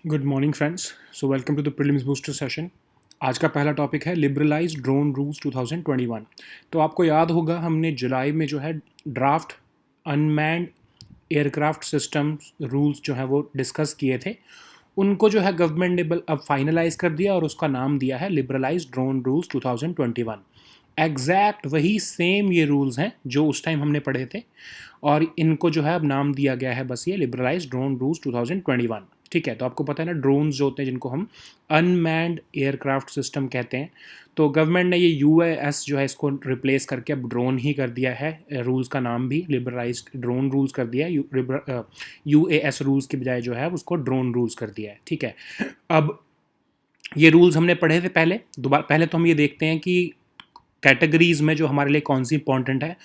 Good morning friends. So welcome to the prelims booster session. आज का पहला topic है लिबरलाइज्ड ड्रोन रूल्स 2021। तो आपको याद होगा हमने जुलाई में जो है draft unmanned aircraft system rules जो है वो डिस्कस किए थे। उनको जो है गवर्नमेंट ने अब फाइनलाइज कर दिया और उसका नाम दिया है लिबरलाइज्ड ड्रोन रूल्स 2021। एग्जैक्ट वही सेम ये रूल्स हैं जो उस टाइम हमने पढ़े थे, और इनको जो है अब नाम दिया गया है बस ये लिबरलाइज्ड ड्रोन रूल्स 2021। ठीक है, तो आपको पता है ना ड्रोन्स जो होते हैं जिनको हम अनमैन्ड एयरक्राफ्ट सिस्टम कहते हैं, तो गवर्नमेंट ने ये यूएएस जो है इसको रिप्लेस करके अब ड्रोन ही कर दिया है। रूल्स का नाम भी लिबरलाइज्ड ड्रोन रूल्स कर दिया है। यूएएस रूल्स के बजाय जो है उसको ड्रोन रूल्स कर दिया है। ठीक है, अब ये रूल्स हमने पढ़े थे पहले। दोबारा पहले तो हम ये देखते हैं कि कैटेगरीज में जो हमारे लिए कौन सी इंपॉर्टेंट है।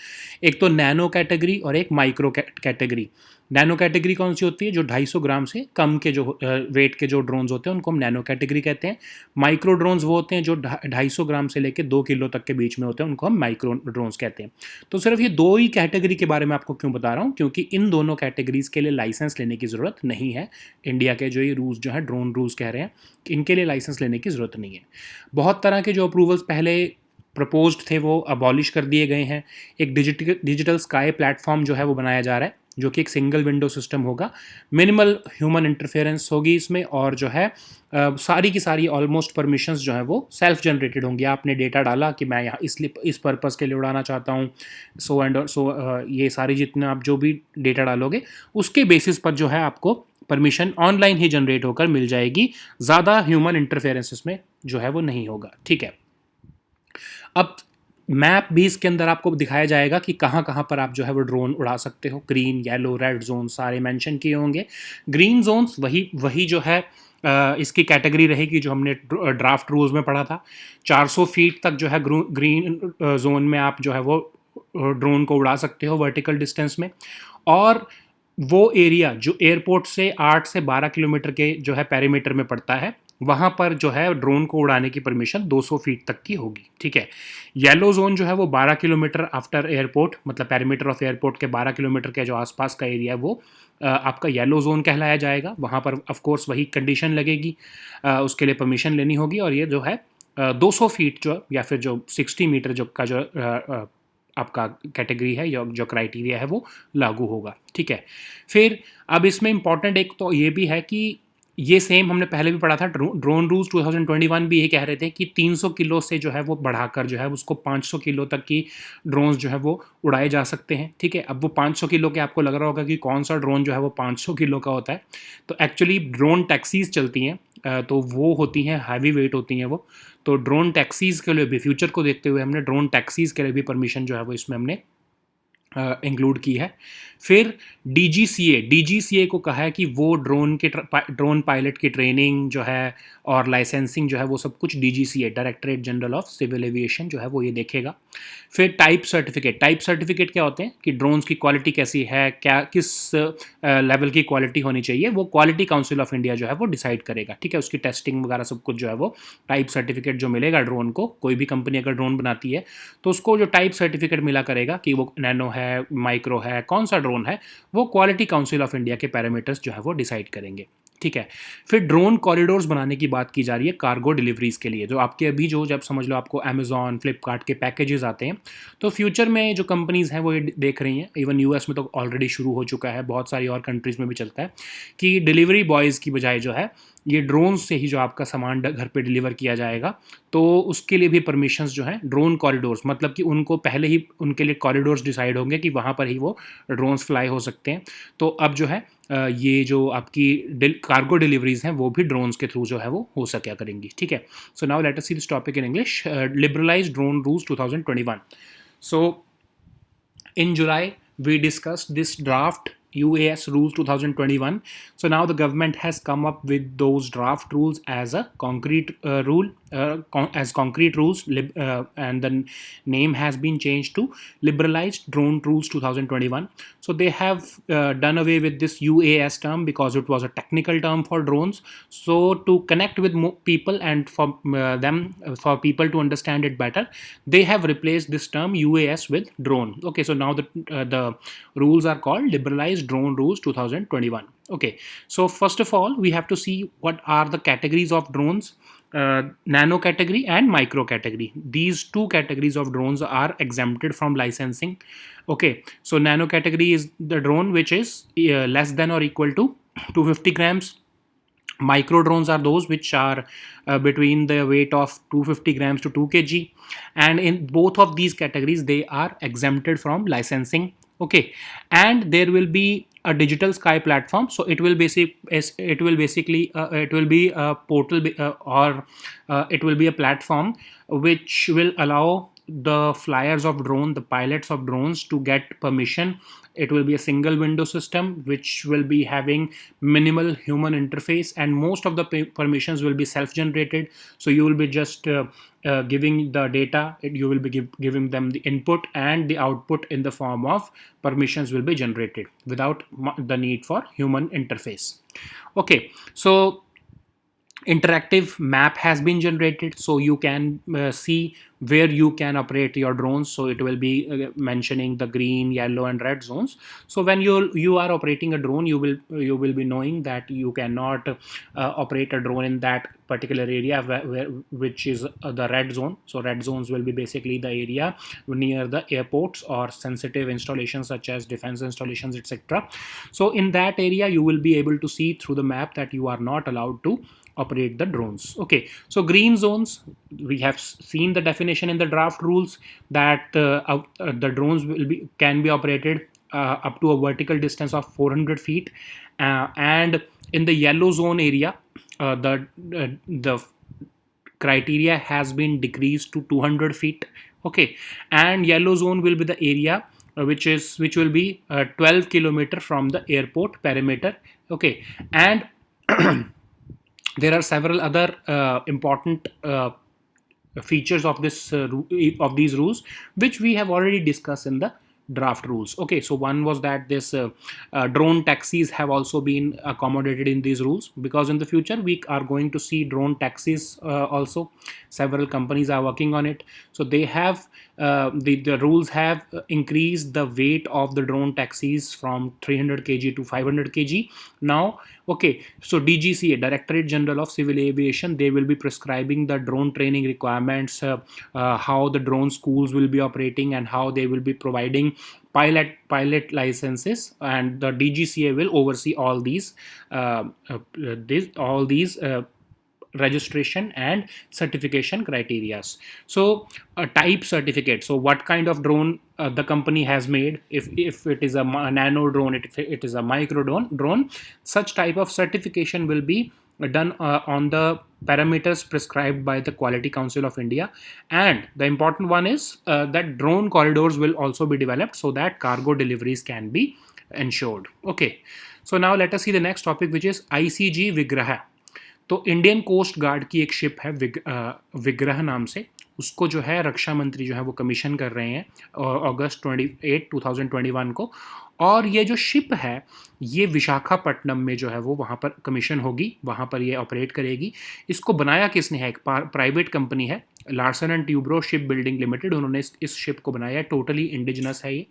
एक तो नैनो कैटेगरी और एक माइक्रो कैटेगरी। नैनो कैटेगरी कौन सी होती है? जो 250 ग्राम से कम के जो वेट के जो ड्रोन्स होते हैं उनको हम नैनो कैटेगरी कहते हैं। माइक्रो ड्रोन्स वो होते हैं जो 250 ग्राम से लेकर 2 किलो तक के बीच में होते हैं, उनको हम माइक्रो ड्रोन्स कहते हैं। तो सिर्फ ये दो ही कैटेगरी के बारे में आपको क्यों बता रहा हूँ? क्योंकि इन दोनों कैटेगरीज के लिए लाइसेंस लेने की ज़रूरत नहीं है। इंडिया के जो ये रूल्स जो है ड्रोन रूल्स कह रहे हैं, इनके लिए लाइसेंस लेने की ज़रूरत नहीं है। बहुत तरह के जो अप्रूवल्स पहले प्रपोज्ड थे वो अबॉलिश कर दिए गए हैं। एक डिजिटल स्काई प्लेटफॉर्म जो है वो बनाया जा रहा है, जो कि एक सिंगल विंडो सिस्टम होगा। मिनिमल ह्यूमन इंटरफेरेंस होगी इसमें, और जो है सारी की सारी ऑलमोस्ट परमिशंस जो है वो सेल्फ जनरेटेड होंगी। आपने डेटा डाला कि मैं यहाँ इसलिए इस पर्पज़ के लिए उड़ाना चाहता हूँ, सो एंड सो ये सारी जितने आप जो भी डेटा डालोगे उसके बेसिस पर जो है आपको परमिशन ऑनलाइन ही जनरेट होकर मिल जाएगी। ज़्यादा ह्यूमन इंटरफेरेंस इसमें जो है वो नहीं होगा। ठीक है, अब मैप भी इसके अंदर आपको दिखाया जाएगा कि कहाँ कहाँ पर आप जो है वो ड्रोन उड़ा सकते हो। ग्रीन, येलो, रेड जोन सारे मेंशन किए होंगे। ग्रीन जोन्स वही वही जो है इसकी कैटेगरी रहेगी जो हमने ड्राफ्ट रूल्स में पढ़ा था। 400 फीट तक जो है ग्रीन जोन में आप जो है वो ड्रोन को उड़ा सकते हो वर्टिकल डिस्टेंस में। और वो एरिया जो एयरपोर्ट से 8 से 12 किलोमीटर के जो है पेरीमीटर में पड़ता है, वहाँ पर जो है ड्रोन को उड़ाने की परमिशन 200 फीट तक की होगी। ठीक है, येलो जोन जो है वो 12 किलोमीटर आफ्टर एयरपोर्ट, मतलब पेरीमीटर ऑफ एयरपोर्ट के 12 किलोमीटर के जो आसपास का एरिया है वो आपका येलो जोन कहलाया जाएगा। वहाँ पर ऑफ कोर्स वही कंडीशन लगेगी, उसके लिए परमिशन लेनी होगी। और ये जो है 200 फीट जो या फिर जो 60 मीटर जो का जो आपका कैटेगरी है या जो क्राइटेरिया है वो लागू होगा। ठीक है, फिर अब इसमें इंपॉर्टेंट एक तो ये भी है कि ये सेम हमने पहले भी पढ़ा था। ड्रोन रूल्स 2021 भी ये कह रहे थे कि 300 किलो से जो है वो बढ़ाकर जो है उसको 500 किलो तक की ड्रोन्स जो है वो उड़ाए जा सकते हैं। ठीक है, अब वो 500 किलो के आपको लग रहा होगा कि कौन सा ड्रोन जो है वो 500 किलो का होता है। तो एक्चुअली ड्रोन टैक्सीज चलती हैं, तो वो होती हैं हैवी वेट होती हैं वो। तो ड्रोन टैक्सीज़ के लिए भी फ्यूचर को देखते हुए हमने ड्रोन टैक्सीज़ के लिए भी परमिशन जो है वो इसमें हमने इंक्लूड की है। फिर डीजीसीए को कहा है कि वो ड्रोन पायलट की ट्रेनिंग जो है और लाइसेंसिंग जो है वो सब कुछ DGCA, directorate general of civil aviation जो है वो ये देखेगा। फिर टाइप सर्टिफिकेट क्या होते हैं कि ड्रोन्स की क्वालिटी कैसी है, क्या किस लेवल की क्वालिटी होनी चाहिए, वो क्वालिटी काउंसिल ऑफ इंडिया जो है वो डिसाइड करेगा। ठीक है, उसकी टेस्टिंग वगैरह सब कुछ जो है वो टाइप सर्टिफिकेट जो मिलेगा ड्रोन को, कोई भी कंपनी अगर ड्रोन बनाती है तो उसको जो टाइप सर्टिफिकेट मिला करेगा कि वो नैनो है, माइक्रो है, कौन सा ड्रोन है, वो क्वालिटी काउंसिल ऑफ इंडिया के पैरामीटर्स जो है वो डिसाइड करेंगे। ठीक है, फिर ड्रोन कॉरिडोर्स बनाने की बात की जा रही है कार्गो डिलीवरीज के लिए। जो आपके अभी जो जब समझ लो आपको अमेजॉन, फ्लिपकार्ट के पैकेजेस आते हैं, तो फ्यूचर में जो कंपनीज हैं वो ये देख रही हैं, इवन यूएस में तो ऑलरेडी शुरू हो चुका है, बहुत सारी और कंट्रीज में भी चलता है कि डिलीवरी बॉयज़ की बजाय जो है ये ड्रोन से ही जो आपका सामान घर पे डिलीवर किया जाएगा। तो उसके लिए भी परमिशंस जो हैं ड्रोन कॉरिडोर्स, मतलब कि उनको पहले ही उनके लिए कॉरिडोर्स डिसाइड होंगे कि वहाँ पर ही वो ड्रोन्स फ्लाई हो सकते हैं। तो अब जो है ये जो आपकी कार्गो डिलीवरीज हैं वो भी ड्रोन्स के थ्रू जो है वो हो सका करेंगी। ठीक है, so now let us see this topic in English. Liberalised drone rules 2021। So in July, we discussed this draft UAS rules 2021. So now the government has come up with those draft rules as a concrete as concrete rules, and the name has been changed to liberalized drone rules 2021. So they have done away with this UAS term because it was a technical term for drones. So to connect with people and for for people to understand it better, they have replaced this term UAS with drone. Okay, so now the rules are called liberalized liberalized drone rules 2021. Okay, so first of all, we have to see what are the categories of drones. Nano category and micro category. These two categories of drones are exempted from licensing. Okay, so nano category is the drone which is less than or equal to 250 grams. Micro drones are those which are between the weight of 250 grams to 2 kg, and in both of these categories they are exempted from licensing. Okay, and there will be a digital sky platform, so it will basically it will be a portal or it will be a platform which will allow the flyers of drone, the pilots of drones, to get permission. It will be a single window system which will be having minimal human interface, and most of the permissions will be self generated. So you will be just giving the data, you will be giving them the input, and the output in the form of permissions will be generated without the need for human interface. Okay, so interactive map has been generated, so you can see where you can operate your drones. So it will be mentioning the green, yellow and red zones. So when you are operating a drone, you will be knowing that you cannot operate a drone in that particular area which is the red zone. So red zones will be basically the area near the airports or sensitive installations such as defense installations, etc. So in that area you will be able to see through the map that you are not allowed to operate the drones. Okay, so green zones, we have seen the definition in the draft rules that the drones can be operated up to a vertical distance of 400 feet, and in the yellow zone area the criteria has been decreased to 200 feet. Okay, and yellow zone will be the area which will be 12 kilometer from the airport perimeter. Okay, and there are several other important features of of these rules which we have already discussed in the draft rules. Okay, so one was that this drone taxis have also been accommodated in these rules, because in the future we are going to see drone taxis also. Several companies are working on it, so they have the rules have increased the weight of the drone taxis from 300 kg to 500 kg now. Okay, so DGCA, Directorate General of Civil Aviation, they will be prescribing the drone training requirements, how the drone schools will be operating, and how they will be providing pilot licenses, and the DGCA will oversee all these registration and certification criterias. So a type certificate, so what kind of drone the company has made, if it is a nano drone, if it is a micro drone, such type of certification will be done on the parameters prescribed by the Quality Council of India. And the important one is that drone corridors will also be developed so that cargo deliveries can be ensured. Okay, so now let us see the next topic, which is ICG Vigraha. तो Indian coast guard की एक ship है विग्रह नाम से, उसको जो है रक्षा मंत्री जो है वो कमीशन कर रहे हैं अगस्त 28, 2021 को। और ये जो शिप है ये विशाखापट्टनम में जो है वो वहाँ पर कमीशन होगी, वहाँ पर ये ऑपरेट करेगी। इसको बनाया किसने है? एक प्राइवेट कंपनी है, Larsen and Toubro ship building limited, उन्होंने इस शिप को बनाया है। टोटली इंडिजिनस है ये।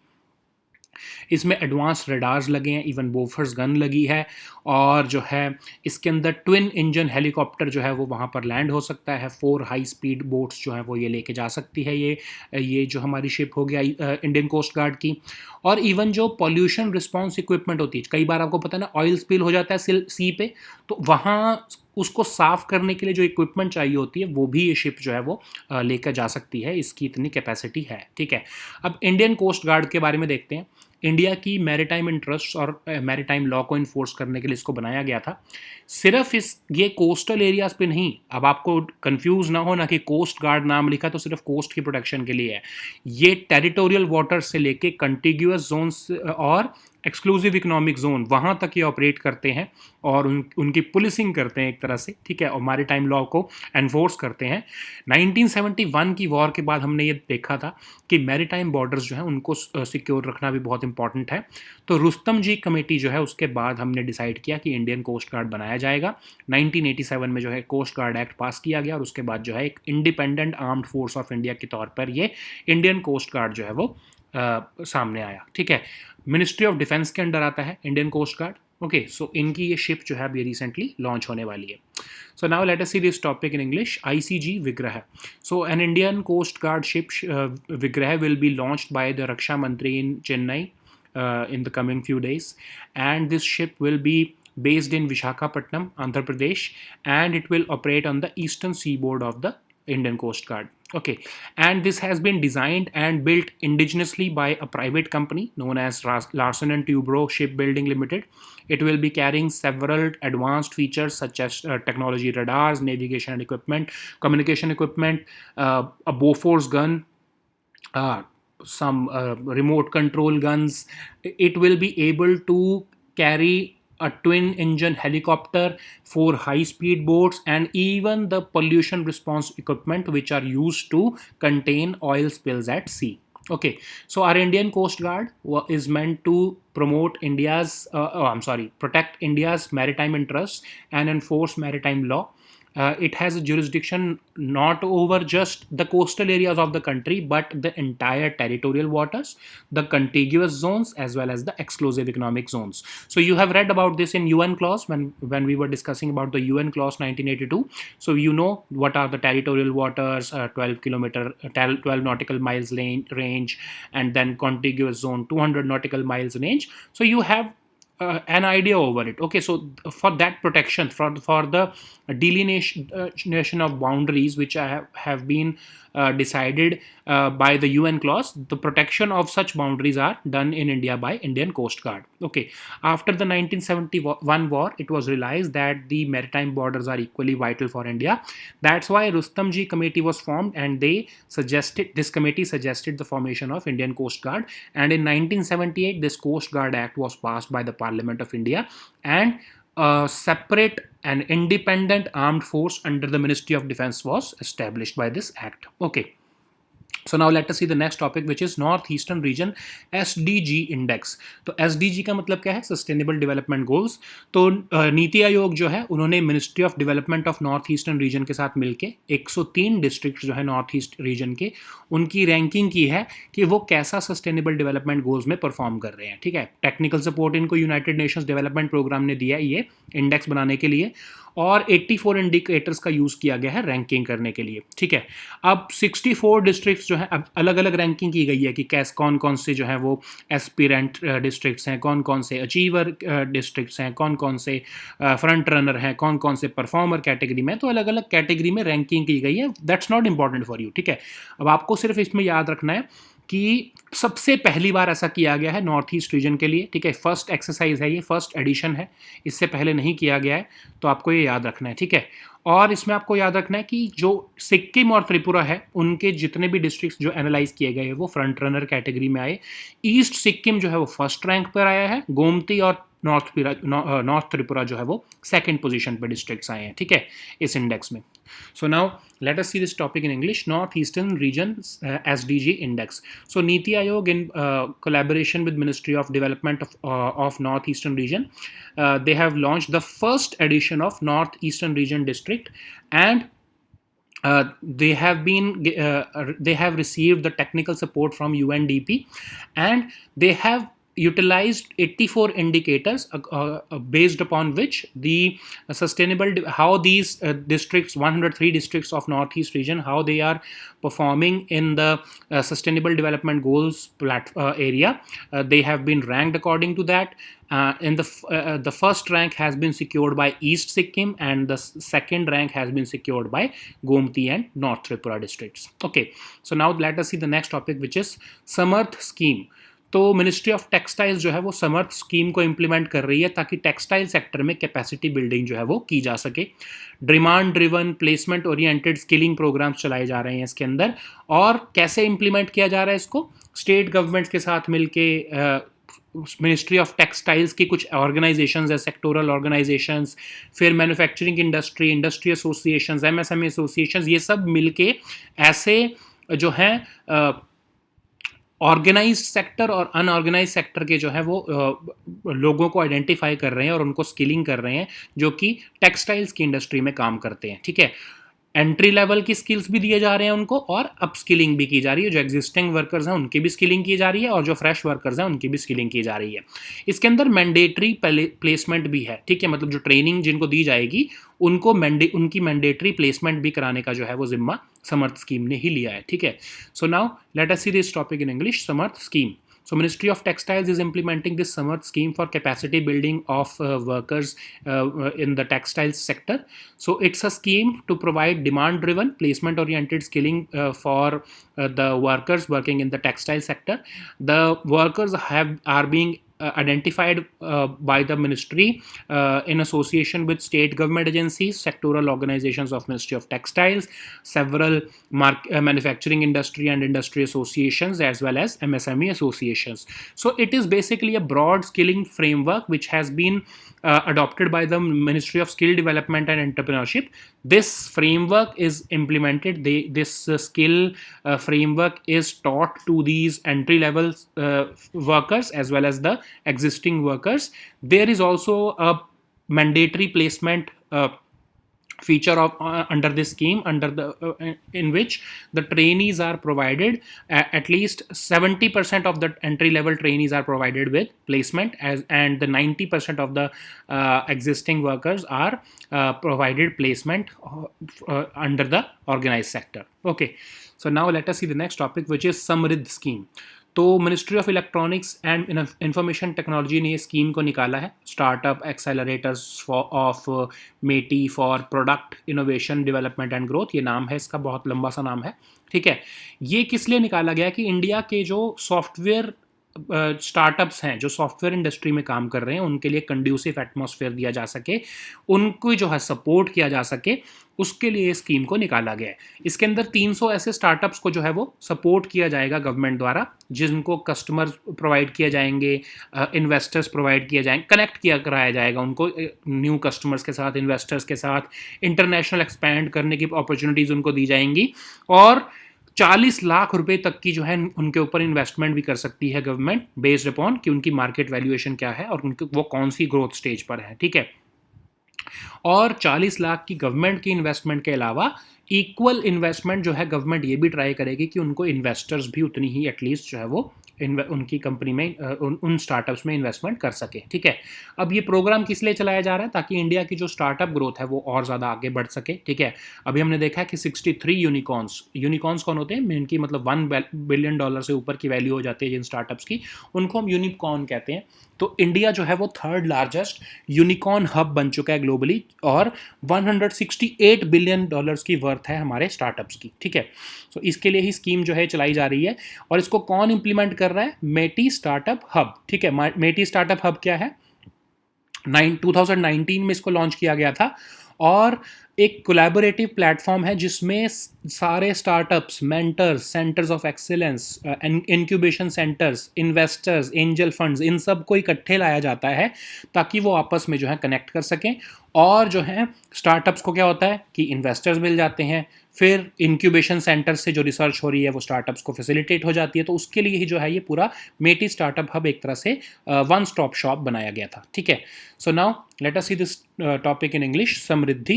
इसमें एडवांस रडार्स लगे हैं, इवन बोफर्स गन लगी है, और जो है इसके अंदर ट्विन इंजन हेलीकॉप्टर जो है वो वहाँ पर लैंड हो सकता है। 4 हाई स्पीड बोट्स जो है वो ये लेके जा सकती है ये जो हमारी शिप हो गया इंडियन कोस्ट गार्ड की। और इवन जो पॉल्यूशन रिस्पॉन्स इक्विपमेंट होती है, कई बार आपको पता है ना ऑयल स्पिल हो जाता है सी पे, तो वहाँ उसको साफ करने के लिए जो इक्विपमेंट चाहिए होती है वो भी ये शिप जो है वो लेकर जा सकती है, इसकी इतनी कैपेसिटी है। ठीक है, अब इंडियन कोस्ट गार्ड के बारे में देखते हैं। इंडिया की मैरीटाइम इंटरेस्ट और मैरीटाइम लॉ को इन्फोर्स करने के लिए इसको बनाया गया था। सिर्फ ये कोस्टल एरियाज पे नहीं, अब आपको कंफ्यूज ना हो ना कि कोस्ट गार्ड नाम लिखा तो सिर्फ कोस्ट की प्रोटेक्शन के लिए है। ये टेरिटोरियल वाटर से लेके कंटिग्यूअस जोन्स और एक्सक्लूसिव इकोनॉमिक जोन, वहाँ तक ये ऑपरेट करते हैं और उनकी पुलिसिंग करते हैं एक तरह से। ठीक है, और मैरीटाइम लॉ को एनफोर्स करते हैं। 1971 की वॉर के बाद हमने ये देखा था कि मैरीटाइम बॉर्डर्स जो हैं उनको सिक्योर रखना भी बहुत इंपॉर्टेंट है। तो रुस्तम जी कमेटी जो है उसके बाद हमने डिसाइड किया कि इंडियन कोस्ट गार्ड बनाया जाएगा। 1987 में जो है कोस्ट गार्ड एक्ट पास किया गया और उसके बाद जो है एक independent armed force of India के तौर पर ये इंडियन कोस्ट गार्ड जो है वो सामने आया, ठीक है। मिनिस्ट्री ऑफ डिफेंस के अंडर आता है इंडियन कोस्ट गार्ड। ओके, सो इनकी ये शिप जो है अभी रिसेंटली लॉन्च होने वाली है। So now let us see this topic in English, ICG Vigraha. So an Indian coast guard ship Vigraha will be launched by the raksha mantri in Chennai in the coming few days, and this ship will be based in Visakhapatnam, Andhra Pradesh, and it will operate on the eastern seaboard of the Indian Coast Guard. Okay, and this has been designed and built indigenously by a private company known as Larsen and Toubro Shipbuilding Limited. It will be carrying several advanced features such as technology radars, navigation equipment, communication equipment, a Bofors gun, uh, some remote control guns. It will be able to carry a twin engine helicopter, 4 high-speed boats, and even the pollution response equipment which are used to contain oil spills at sea. Okay, so our Indian Coast Guard is meant to promote protect India's maritime interests and enforce maritime law. It has a jurisdiction not over just the coastal areas of the country, but the entire territorial waters, the contiguous zones, as well as the exclusive economic zones. So you have read about this in UN clause when we were discussing about the UN clause 1982. So you know what are the territorial waters, 12 nautical miles range, and then contiguous zone 200 nautical miles range. So you have an idea over it. Okay, so for that protection, for the delineation of boundaries which have been decided by the UN clause, the protection of such boundaries are done in India by Indian Coast Guard. Okay, after the 1971 war, it was realized that the maritime borders are equally vital for India. That's why Rustamji committee was formed, and this committee suggested the formation of Indian Coast Guard. And in 1978, this Coast Guard Act was passed by the Parliament of India, and a separate and independent armed force under the Ministry of Defense was established by this act. Okay. So now let us see the next topic, which is Northeastern Region SDG Index. तो SDG का मतलब क्या है? Sustainable Development Goals. तो नीति आयोग जो है उन्होंने ministry of development of north eastern region के साथ मिलके 103 डिस्ट्रिक्ट जो है नॉर्थ ईस्ट रीजन के, उनकी रैंकिंग की है कि वो कैसा सस्टेनेबल डेवलपमेंट गोल्स में परफॉर्म कर रहे हैं, ठीक है। टेक्निकल सपोर्ट इनको यूनाइटेड नेशंस डेवलपमेंट प्रोग्राम ने दिया है ये इंडेक्स बनाने के लिए, और 84 इंडिकेटर्स का यूज़ किया गया है रैंकिंग करने के लिए, ठीक है। अब 64 डिस्ट्रिक्ट्स जो है, अब अलग अलग रैंकिंग की गई है कि कौन कौन से जो है वो एस्पिरेंट डिस्ट्रिक्ट्स हैं, कौन कौन से अचीवर डिस्ट्रिक्ट्स हैं, कौन कौन से फ्रंट रनर हैं, कौन कौन से परफॉर्मर कैटेगरी में, तो अलग अलग कैटेगरी में रैंकिंग की गई है। That's not important for you, ठीक है। अब आपको सिर्फ इसमें याद रखना है कि सबसे पहली बार ऐसा किया गया है नॉर्थ ईस्ट रीजन के लिए, ठीक है। फर्स्ट एक्सरसाइज है ये, फर्स्ट एडिशन है, इससे पहले नहीं किया गया है, तो आपको ये याद रखना है, ठीक है। और इसमें आपको याद रखना है कि जो सिक्किम और त्रिपुरा है, उनके जितने भी डिस्ट्रिक्ट्स जो एनालाइज किए गए हैं वो फ्रंट रनर कैटेगरी में आए। ईस्ट सिक्किम जो है वो फर्स्ट रैंक पर आया है, गोमती और नॉर्थ त्रिपुरा जो है वो सेकंड पोजीशन पर डिस्ट्रिक्ट्स आए हैं, ठीक है, इस इंडेक्स में। So now let us see this topic in English, Northeastern Region SDG Index. So Niti Aayog in collaboration with Ministry of Development of Northeastern Region, they have launched the first edition of Northeastern Region District, and they have received the technical support from UNDP, and they have utilized 84 indicators based upon which the how these districts, 103 districts of Northeast region, how they are performing in the sustainable development goals area. They have been ranked according to that. In the first rank has been secured by East Sikkim, and the second rank has been secured by Gomti and North Tripura districts. Okay, so now let us see the next topic, which is Samarth scheme. तो ministry of textiles जो है वो समर्थ scheme को implement कर रही है ताकि textile sector में कैपेसिटी बिल्डिंग जो है वो की जा सके। Demand driven, placement oriented skilling programmes चलाए जा रहे हैं इसके अंदर। और कैसे इम्प्लीमेंट किया जा रहा है इसको? स्टेट गवर्नमेंट्स के साथ मिलके मिनिस्ट्री ऑफ टेक्सटाइल्स की कुछ ऑर्गेनाइजेशंस है, सेक्टोरल ऑर्गेनाइजेशंस, फिर manufacturing industry associations, MSME associations, ये सब मिलके ऐसे जो हैं ऑर्गेनाइज्ड सेक्टर और अनऑर्गेनाइज्ड सेक्टर के जो है वो लोगों को आइडेंटिफाई कर रहे हैं और उनको स्किलिंग कर रहे हैं जो कि टेक्सटाइल्स की इंडस्ट्री में काम करते हैं, ठीक है। एंट्री लेवल की स्किल्स भी दिए जा रहे हैं उनको, और अपस्किलिंग भी की जा रही है। जो एग्जिस्टिंग वर्कर्स हैं उनकी भी स्किलिंग की जा रही है, और जो फ्रेश वर्कर्स हैं उनकी भी स्किलिंग की जा रही है। इसके अंदर मैंडेटरी प्लेसमेंट भी है, ठीक है, मतलब जो ट्रेनिंग जिनको दी जाएगी उनको उनकी मैंडेटरी प्लेसमेंट भी कराने का जो है वो जिम्मा समर्थ स्कीम ने ही लिया है, ठीक है। So now let us see this topic in English, Samarth scheme. So Ministry of Textiles is implementing this Samarth scheme for capacity building of workers in the textiles sector. So it's a scheme to provide demand driven placement oriented skilling for the workers working in the textile sector. The workers are being identified by the ministry in association with state government agencies, sectoral organizations of Ministry of Textiles, several manufacturing industry and industry associations, as well as MSME associations. So it is basically a broad skilling framework which has been adopted by the Ministry of Skill Development and Entrepreneurship. This framework is implemented. This skill framework is taught to these entry level workers as well as the existing workers. There is also a mandatory placement feature of under this scheme, under the in which the trainees are provided, at least 70% of the entry level trainees are provided with placement, as and the 90% of the existing workers are provided placement under the organized sector. Okay, so now let us see the next topic, which is Samriddh scheme. तो ministry of electronics and information technology ने ये scheme को निकाला है, startup accelerators of MeitY for product innovation development and growth, ये नाम है इसका, बहुत लंबा सा नाम है, ठीक है। ये किस लिए निकाला गया कि इंडिया के जो सॉफ्टवेयर स्टार्टअप्स हैं, जो सॉफ्टवेयर इंडस्ट्री में काम कर रहे हैं, उनके लिए कंड्यूसिव एटमॉस्फेयर दिया जा सके, उनको जो है सपोर्ट किया जा सके, उसके लिए स्कीम को निकाला गया है। इसके अंदर 300 ऐसे स्टार्टअप्स को जो है वो सपोर्ट किया जाएगा गवर्नमेंट द्वारा, जिनको कस्टमर्स प्रोवाइड किए जाएंगे, इन्वेस्टर्स प्रोवाइड किए जाएंगे, कनेक्ट किया कराया जाएगा उनको न्यू कस्टमर्स के साथ, इन्वेस्टर्स के साथ, इंटरनेशनल एक्सपैंड करने की अपॉर्चुनिटीज़ उनको दी जाएंगी, और 40 लाख रुपए तक की जो है उनके ऊपर इन्वेस्टमेंट भी कर सकती है गवर्नमेंट, बेस्ड अपॉन कि उनकी मार्केट वैल्यूएशन क्या है और उनके वो कौन सी ग्रोथ स्टेज पर है, ठीक है। और 40 लाख की गवर्नमेंट की इन्वेस्टमेंट के अलावा इक्वल इन्वेस्टमेंट जो है गवर्नमेंट ये भी ट्राई करेगी कि उनको इन्वेस्टर्स भी उतनी ही एटलीस्ट जो है वो उनकी कंपनी में उन स्टार्टअप्स में इन्वेस्टमेंट कर सके, ठीक है। अब ये प्रोग्राम किस लिए चलाया जा रहा है, ताकि इंडिया की जो स्टार्टअप ग्रोथ है वो और ज़्यादा आगे बढ़ सके, ठीक है। अभी हमने देखा है कि 63 यूनिकॉर्न्स कौन होते हैं, इनकी मतलब $1 बिलियन से ऊपर की वैल्यू हो जाती है जिन स्टार्टअप्स की, उनको हम यूनिकॉर्न कहते हैं। तो इंडिया जो है वो 3rd लार्जेस्ट यूनिकॉर्न हब बन चुका है ग्लोबली, और $168 बिलियन की वर्थ है हमारे स्टार्टअप्स की, ठीक है। सो इसके लिए ही स्कीम जो है चलाई जा रही है, और इसको कौन इंप्लीमेंट कर रहा है, मेटी स्टार्टअप हब, ठीक है। मेटी स्टार्टअप हब क्या है, 2019 में इसको लॉन्च किया गया था, और एक कोलैबोरेटिव प्लेटफॉर्म है जिसमें सारे startups, mentors, centres of excellence, incubation centres, investors, angel funds, इन सब को इकट्ठे लाया जाता है ताकि वो आपस में जो है कनेक्ट कर सकें। और जो है स्टार्टअप्स को क्या होता है कि इन्वेस्टर्स मिल जाते हैं, फिर इंक्यूबेशन सेंटर से जो रिसर्च हो रही है वो स्टार्टअप्स को फैसिलिटेट हो जाती है। तो उसके लिए ही जो है ये पूरा मेटी स्टार्टअप हब एक तरह से वन स्टॉप शॉप बनाया गया था, ठीक है। So now let us see this topic in English, Samriddh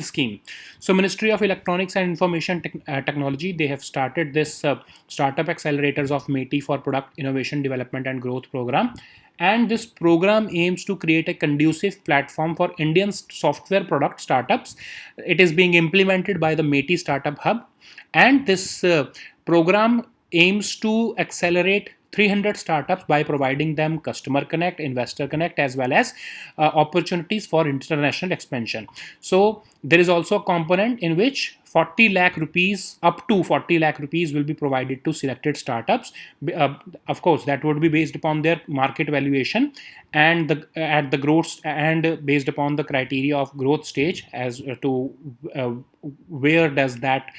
scheme. So Ministry of Electronics and Information Technology, they have started this startup accelerators of METI for product innovation development and growth program, and this program aims to create a conducive platform for Indian software product startups. It is being implemented by the METI startup hub, and this program aims to accelerate 300 startups by providing them customer connect, investor connect, as well as opportunities for international expansion. So there is also a component in which 40 lakh rupees, up to 40 lakh rupees will be provided to selected startups. Of course, that would be based upon their market valuation and at the growth, and based upon the criteria of growth stage as to where does that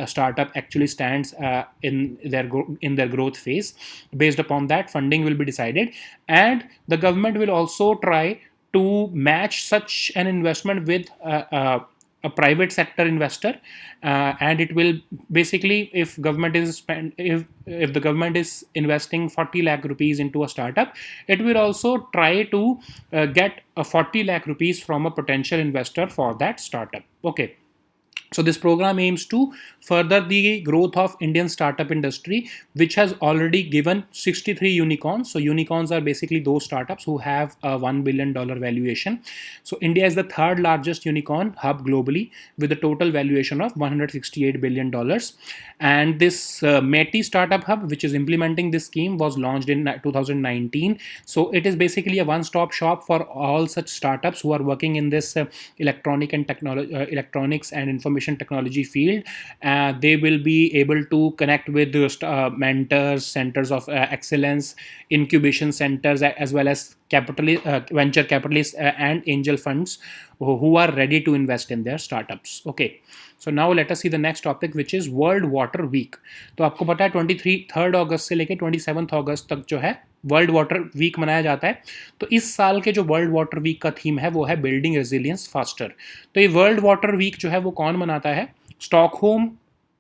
startup actually stands in their growth phase. Based upon that, funding will be decided, and the government will also try to match such an investment with a private sector investor, and it will basically, if the government is investing 40 lakh rupees into a startup, it will also try to get a 40 lakh rupees from a potential investor for that startup. Okay, So this program aims to further the growth of Indian startup industry, which has already given 63 unicorns. So unicorns are basically those startups who have a $1 billion valuation. So India is the third largest unicorn hub globally with a total valuation of $168 billion. And this METI Startup Hub, which is implementing this scheme, was launched in 2019. So it is basically a one-stop shop for all such startups who are working in this electronics and information technology field. They will be able to connect with mentors, centers of excellence, incubation centers, as well as venture capitalists and angel funds who are ready to invest in their startups. Okay, so now let us see the next topic, which is world water week. तो आपको पता है 3 अगस्त से लेकर 27 अगस्त तक जो है world water week मनाया जाता है. तो इस साल के जो वर्ल्ड वाटर वीक का थीम है वो है बिल्डिंग रेजिलियंस फास्टर. तो ये वर्ल्ड वाटर वीक जो है वो कौन मनाता है? स्टॉकहोम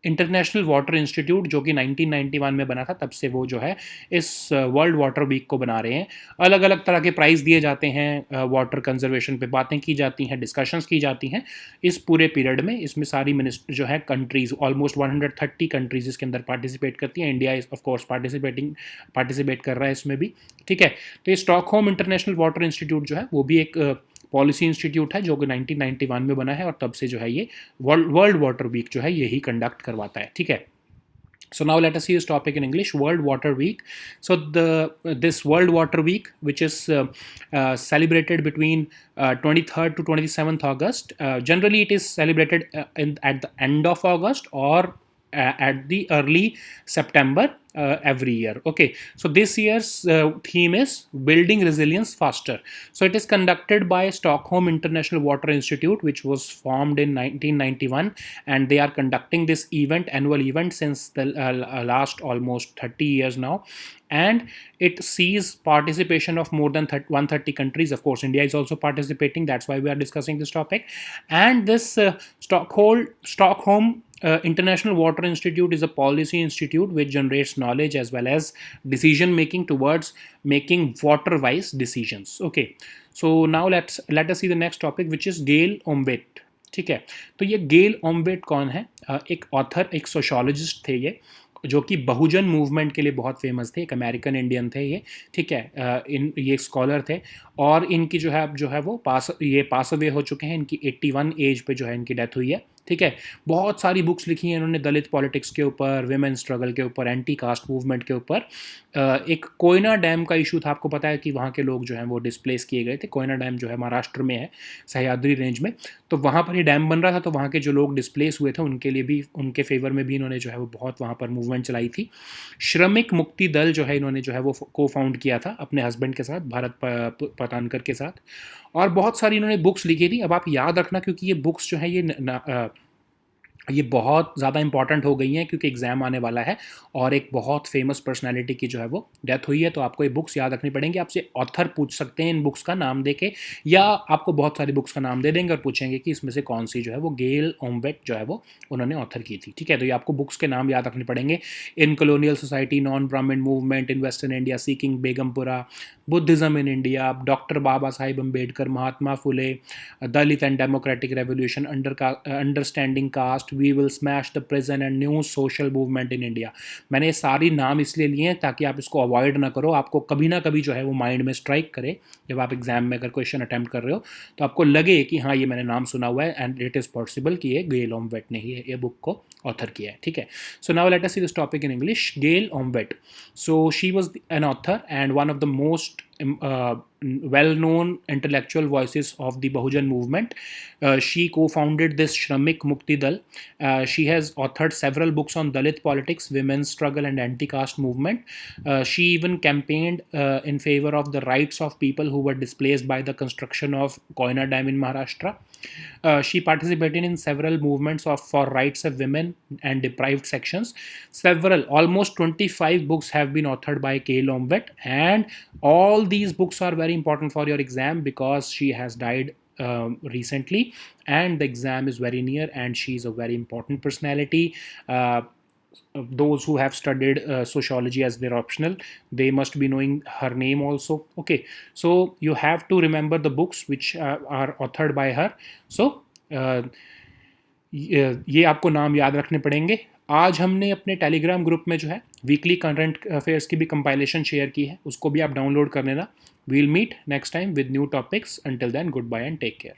इंटरनेशनल वाटर इंस्टीट्यूट, जो कि 1991 में बना था, तब से वो जो है इस वर्ल्ड वाटर वीक को बना रहे हैं. अलग अलग तरह के प्राइज़ दिए जाते हैं, वाटर कंजर्वेशन पे बातें की जाती हैं, डिस्कशंस की जाती हैं इस पूरे पीरियड में. इसमें सारी मिनिस्टर जो है कंट्रीज़, ऑलमोस्ट 130 कंट्रीज़ इसके अंदर पार्टिसिपेट करती हैं. India is of course participate कर रहा है इसमें भी. ठीक है, तो ये स्टॉकहोम इंटरनेशनल वाटर इंस्टीट्यूट जो है वो भी एक पॉलिसी इंस्टीट्यूट है जो कि 1991 में बना है, और तब से जो है ये वर्ल्ड वाटर वीक जो है यही कंडक्ट करवाता है. ठीक है. So now let us see this topic in English. World Water Week. So this World Water Week, which is celebrated between 23rd to 27th August. Generally, it is celebrated at the end of August or at the early September every year. Okay, so this year's theme is building resilience faster. So it is conducted by Stockholm International Water Institute, which was formed in 1991, and they are conducting this annual event since the last almost 30 years now. And it sees participation of more than 130 countries. Of course, India is also participating. That's why we are discussing this topic. And this Stockholm International Water Institute is a policy institute which generates knowledge as well as decision making towards making water wise decisions. Okay, so now let us see the next topic, which is Gail Ombet. ठीक है, तो ये गेल ओम्बेट कौन है? एक author, एक sociologist थे ये, जो कि बहुजन मूवमेंट के लिए बहुत फेमस थे. एक अमेरिकन इंडियन थे ये. ठीक है, ये स्कॉलर थे, और इनकी जो है वो पास अवे हो चुके हैं. इनकी 81 एज पे जो है इनकी डेथ हुई है. ठीक है, बहुत सारी बुक्स लिखी हैं इन्होंने दलित पॉलिटिक्स के ऊपर, विमेन स्ट्रगल के ऊपर, एंटी कास्ट मूवमेंट के ऊपर. एक कोयना डैम का इशू था, आपको पता है कि वहाँ के लोग जो हैं वो डिस्प्लेस किए गए थे. कोयना डैम जो है महाराष्ट्र में है, सह्याद्री रेंज में. तो वहाँ पर ये डैम बन रहा था, तो वहाँ के जो लोग डिस्प्लेस हुए थे उनके लिए भी, उनके फेवर में भी इन्होंने जो है वो बहुत वहाँ पर मूवमेंट चलाई थी. श्रमिक मुक्ति दल जो है इन्होंने जो है वो को फाउंड किया था अपने हस्बैंड के साथ, भारत पतानकर के साथ. और बहुत सारी इन्होंने बुक्स लिखी थी. अब आप याद रखना, क्योंकि ये बुक्स जो है ये बहुत ज़्यादा इंपॉर्टेंट हो गई हैं, क्योंकि एग्ज़ाम आने वाला है और एक बहुत फेमस पर्सनालिटी की जो है वो डेथ हुई है. तो आपको ये बुक्स याद रखनी पड़ेंगी. आपसे ऑथर पूछ सकते हैं इन बुक्स का नाम देके, या आपको बहुत सारी बुक्स का नाम दे देंगे और पूछेंगे कि इसमें से कौन सी जो है वो गेल ओम्बेट जो है वो उन्होंने ऑथर की थी. ठीक है, तो ये आपको बुक्स के नाम याद रखने पड़ेंगे. In colonial society, non Brahmin movement in western India, seeking Begumpura, Buddhism in India, doctor Baba Sahib Ambedkar, Mahatma Phule, Dalit and democratic revolution, understanding caste, we will smash the prison and new social movement in India. मैंने सारी नाम इसलिए लिए हैं ताकि आप इसको अवॉइड ना करो. आपको कभी ना कभी जो है वो माइंड में स्ट्राइक करे जब आप एग्जाम में अगर क्वेश्चन अटैम्प्ट कर रहे हो, तो आपको लगे कि हाँ ये मैंने नाम सुना हुआ है, एंड इट इज़ पॉसिबल कि ये गेल ओम्बेट ने ही ये बुक को ऑथर किया है. ठीक है, so now let us see this topic in English. Gail Omvedt, so she was an author and one of the most well-known intellectual voices of the Bahujan movement. She co-founded this Shramik Mukti Dal. She has authored several books on Dalit politics, women's struggle, and anti-caste movement. She even campaigned in favor of the rights of people who were displaced by the construction of Koyna Dam in Maharashtra. She participated in several movements for rights of women and deprived sections. Almost 25 books have been authored by Gail Ombet, and all these books are very important for your exam because she has died recently, and the exam is very near, and she is a very important personality. Those who have studied sociology as their optional, they must be knowing her name also. Okay, so you have to remember the books which are authored by her. So ये आपको नाम याद रखने पड़ेंगे। आज हमने अपने Telegram group में जो है वीकली करंट अफेयर्स की भी कंपाइलेशन शेयर की है, उसको भी आप डाउनलोड कर लेना। We'll meet next time with new topics. Until then, goodbye and take care.